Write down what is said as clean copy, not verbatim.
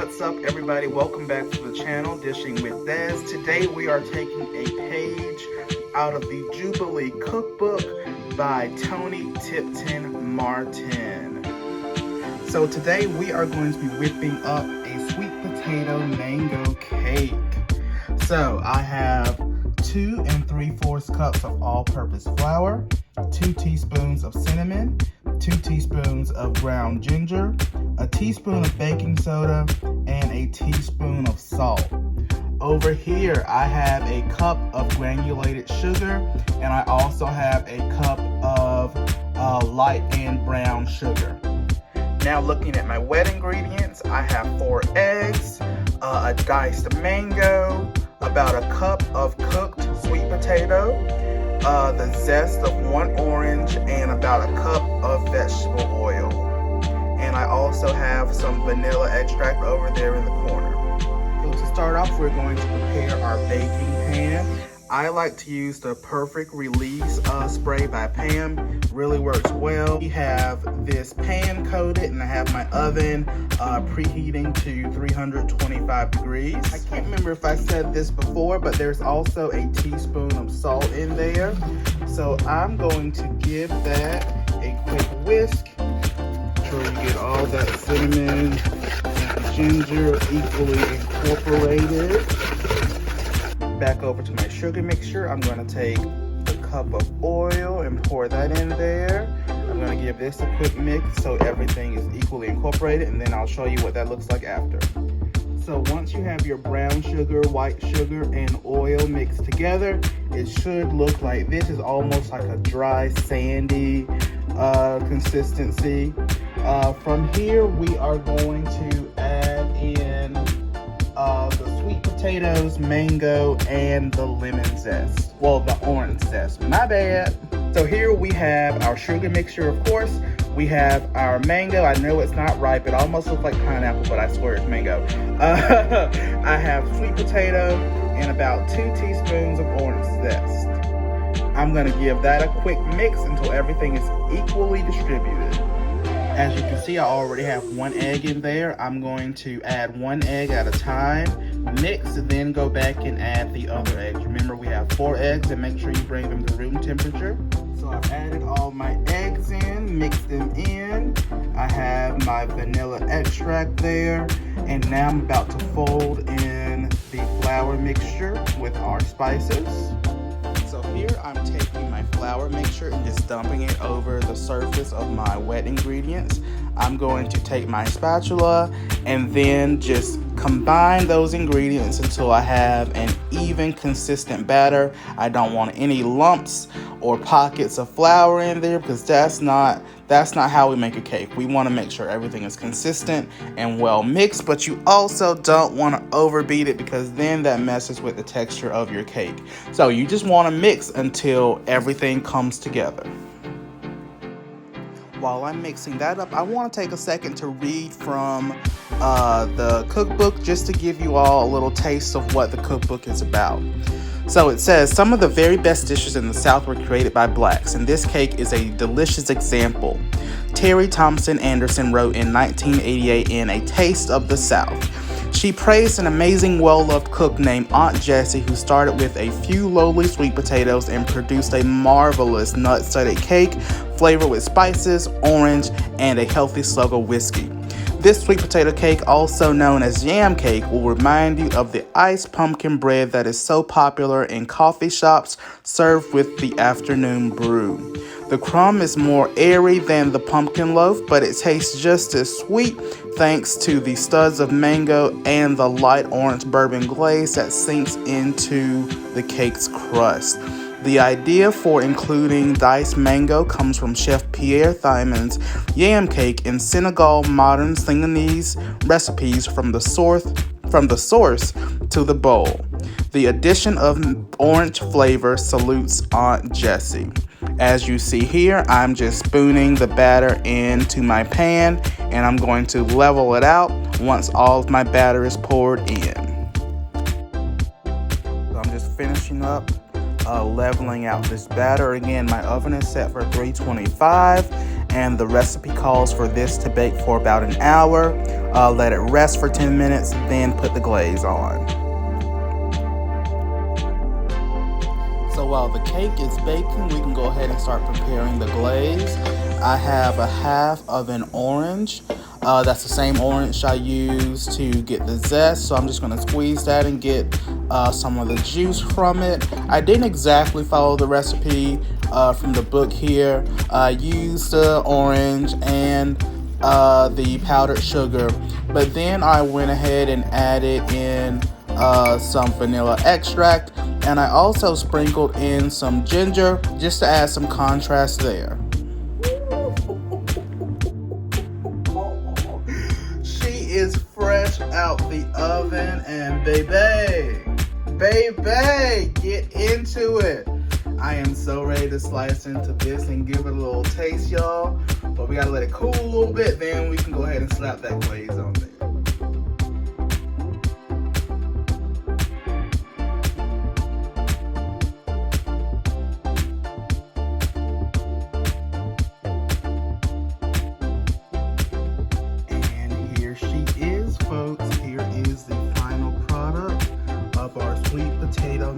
What's up, everybody? Welcome back to the channel, Dishing with Des. Today we are taking a page out of the Jubilee Cookbook by Toni Tipton Martin. So today we are going to be whipping up a sweet potato mango cake. So I have 2 3/4 cups of all-purpose flour, 2 teaspoons of cinnamon, 2 teaspoons of ground ginger, a teaspoon of baking soda, and a teaspoon of salt. Over here, I have a cup of granulated sugar, and I also have a cup of light and brown sugar. Now looking at my wet ingredients, I have 4 eggs, a diced mango, about a cup of cooked sweet potato, the zest of 1 orange, and about a cup of vegetable oil. And I also have some vanilla extract over there in the corner. So to start off, we're going to prepare our baking pan. I like to use the Perfect Release spray by Pam. Really works well. We have this pan coated, and I have my oven preheating to 325 degrees. I can't remember if I said this before, but there's also a teaspoon of salt in there. So I'm going to give that a quick whisk. Make sure you get all that cinnamon and ginger equally incorporated. Back over to my sugar mixture. I'm going to take a cup of oil and pour that in there. I'm going to give this a quick mix so everything is equally incorporated, and then I'll show you what that looks like after. So once you have your brown sugar, white sugar, and oil mixed together, it should look like this. Is almost like a dry, sandy consistency. From here, we are going to add in the sweet potatoes, mango, and the lemon zest. Well, the orange zest, my bad. So here we have our sugar mixture, of course. We have our mango. I know it's not ripe. It almost looks like pineapple, but I swear it's mango. I have sweet potato and about 2 teaspoons of orange zest. I'm gonna give that a quick mix until everything is equally distributed. As you can see, I already have 1 egg in there. I'm going to add 1 egg at a time, mix, then go back and add the other eggs. Remember, we have 4 eggs, and make sure you bring them to room temperature. So I've added all my eggs in, mixed them in. I have my vanilla extract there, and now I'm about to fold in the flour mixture with our spices. So here I'm taking my flour mixture and just dumping it over the surface of my wet ingredients. I'm going to take my spatula and then just combine those ingredients until I have an even, consistent batter. I don't want any lumps or pockets of flour in there, because that's not how we make a cake. We want to make sure everything is consistent and well mixed, but you also don't want to overbeat it, because then that messes with the texture of your cake. So you just want to mix until everything comes together. While I'm mixing that up, I want to take a second to read from the cookbook, just to give you all a little taste of what the cookbook is about. So it says, some of the very best dishes in the South were created by blacks, and this cake is a delicious example. Terry Thompson Anderson wrote in 1988 in A Taste of the South. She praised an amazing, well-loved cook named Aunt Jessie, who started with a few lowly sweet potatoes and produced a marvelous nut-studded cake flavored with spices, orange, and a healthy slug of whiskey. This sweet potato cake, also known as yam cake, will remind you of the iced pumpkin bread that is so popular in coffee shops served with the afternoon brew. The crumb is more airy than the pumpkin loaf, but it tastes just as sweet thanks to the studs of mango and the light orange bourbon glaze that sinks into the cake's crust. The idea for including diced mango comes from Chef Pierre Thimon's yam cake in Senegal modern Singanese recipes from the source to the bowl. The addition of orange flavor salutes Aunt Jessie. As you see here, I'm just spooning the batter into my pan, and I'm going to level it out once all of my batter is poured in. So I'm just finishing up leveling out this batter. Again, my oven is set for 325, and the recipe calls for this to bake for about an hour. Let it rest for 10 minutes, then put the glaze on. So while the cake is baking, we can go ahead and start preparing the glaze. I have a half of an orange. That's the same orange I used to get the zest, so I'm just going to squeeze that and get some of the juice from it. I didn't exactly follow the recipe from the book here. I used the orange and the powdered sugar, but then I went ahead and added in some vanilla extract, and I also sprinkled in some ginger just to add some contrast there. She is fresh out the oven, and baby, get into it. I am so ready to slice into this and give it a little taste, y'all. But we gotta let it cool a little bit, then we can go ahead and slap that glaze on there. And here she is, folks. Here is the final product of our sweet potato